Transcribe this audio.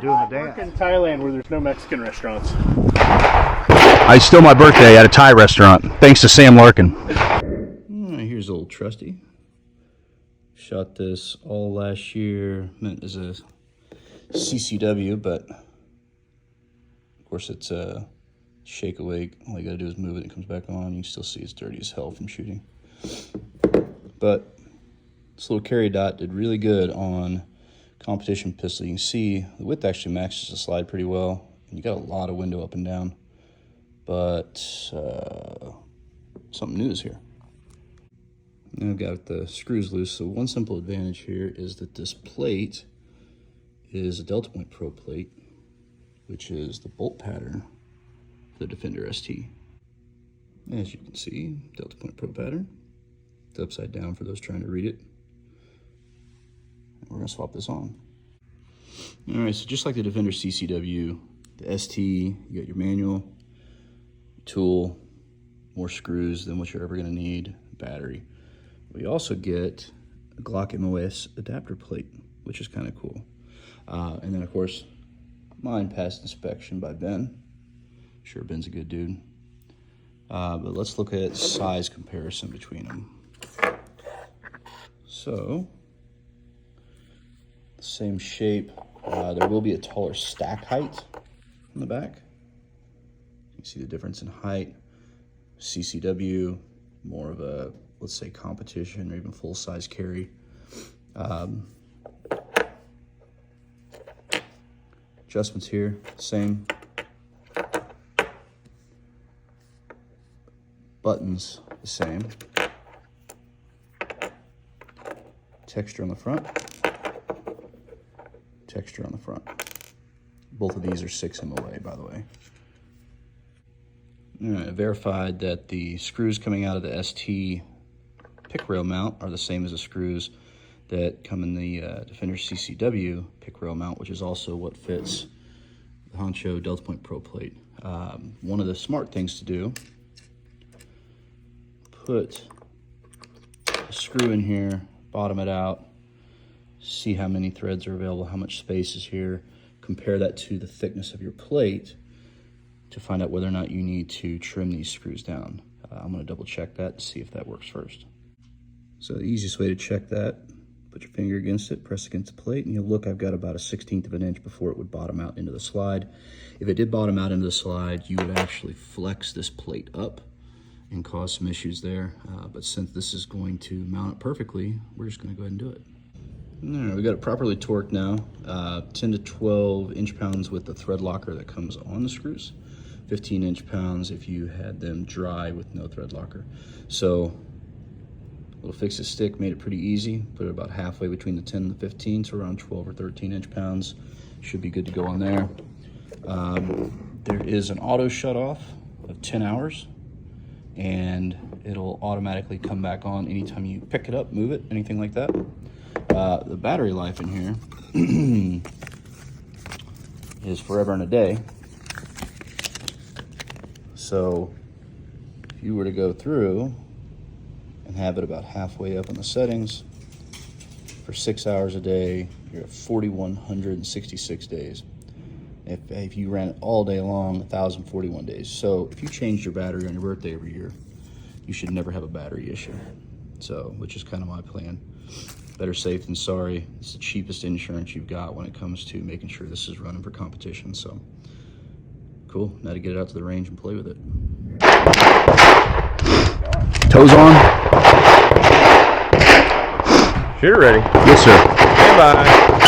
doing the dance. In Thailand where there's no Mexican restaurants. I stole my birthday at a Thai restaurant, thanks to Sam Larkin. Here's old Trusty. Shot this all last year, meant as a CCW, but of course it's a shake awake. All you gotta do is move it, it comes back on. You can still see it's dirty as hell from shooting. But this little carry dot did really good on competition pistol. You can see the width actually matches the slide pretty well, and you got a lot of window up and down. But something new is here. Now I've got the screws loose, so one simple advantage here is that this plate is a Delta Point Pro plate, which is the bolt pattern for the Defender ST. As you can see, Delta Point Pro pattern. It's upside down for those trying to read it. And we're gonna swap this on. All right, so just like the Defender CCW, the ST, you got your manual, tool, more screws than what you're ever gonna need, battery. We also get a Glock MOS adapter plate, which is kind of cool. And then of course, mine passed inspection by Ben. Sure, Ben's a good dude. But let's look at size comparison between them. So, same shape. There will be a taller stack height on the back. You can see the difference in height. CCW, more of a, let's say, competition or even full-size carry. Adjustments here, same. Buttons, the same. Texture on the front. Texture on the front. Both of these are 6 MOA, by the way. All right, I verified that the screws coming out of the ST pick rail mount are the same as the screws that come in the Defender CCW pick rail mount, which is also what fits the Honcho Delta Point Pro plate. One of the smart things to do, put a screw in here, bottom it out, see how many threads are available, how much space is here, compare that to the thickness of your plate to find out whether or not you need to trim these screws down. I'm gonna double check that to see if that works first. So the easiest way to check that, put your finger against it, press against the plate, and you'll look, I've got about a 1/16 of an inch before it would bottom out into the slide. If it did bottom out into the slide, you would actually flex this plate up and cause some issues there. But since this is going to mount it perfectly, we're just gonna go ahead and do it. All right, we got it properly torqued now. 10 to 12 inch-pounds with the thread locker that comes on the screws. 15 inch-pounds if you had them dry with no thread locker. So, a little fix it stick made it pretty easy. Put it about halfway between the 10 and the 15, so around 12 or 13 inch-pounds. Should be good to go on there. There is an auto shut-off of 10 hours, and it'll automatically come back on anytime you pick it up, move it, anything like that. The battery life in here is forever and a day. So if you were to go through and have it about halfway up in the settings for 6 hours a day, you're at 4,166 days. If you ran it all day long, 1,041 days. So if you changed your battery on your birthday every year, you should never have a battery issue. So, which is kind of my plan. Better safe than sorry. It's the cheapest insurance you've got when it comes to making sure this is running for competition. So, cool. Now to get it out to the range and play with it. Toes on. Shooter ready. Yes, sir. Stand by.